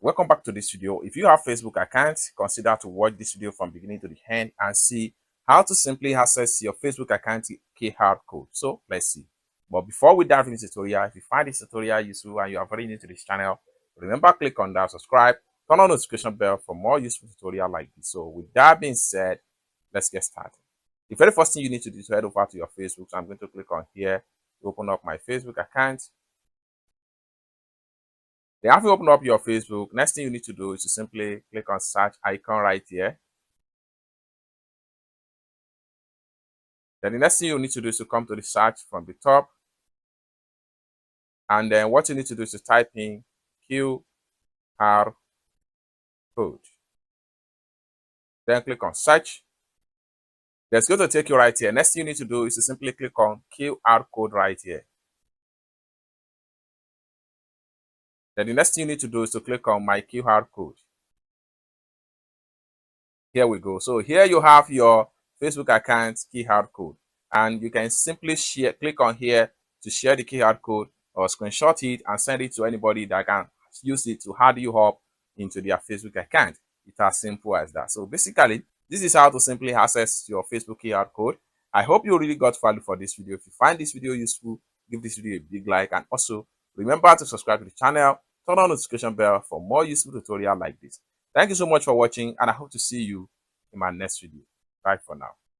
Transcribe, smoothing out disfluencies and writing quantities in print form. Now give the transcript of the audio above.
Welcome back to this video. If you have Facebook account, consider to watch this video from beginning to the end and see how to simply access your Facebook account QR code. So let's see. But before we dive into the tutorial, if you find this tutorial useful and you are very new to this channel, remember click on that subscribe, turn on notification bell for more useful tutorial like this. So with that being said, let's get started. The very first thing you need to do is to head over to your Facebook. So I'm going to click on here to open up my Facebook account. Then after you open up your Facebook, next thing you need to do is to simply click on search icon right here. Then the next thing you need to do is to come to the search from the top. And then what you need to do is to type in QR code. Then click on search. That's going to take you right here. Next thing you need to do is to simply click on QR code right here. Then the next thing you need to do is to click on my QR code. Here we go. So here you have your Facebook account QR code, and you can simply click on here to share the QR code or screenshot it and send it to anybody that can use it to add you up into their Facebook account. It's as simple as that. So basically, this is how to simply access your Facebook QR code. I hope you really got value for this video. If you find this video useful, give this video a big like, and also remember to subscribe to the channel, turn on the notification bell for more useful tutorials like this. Thank you so much for watching, and I hope to see you in my next video. Bye for now.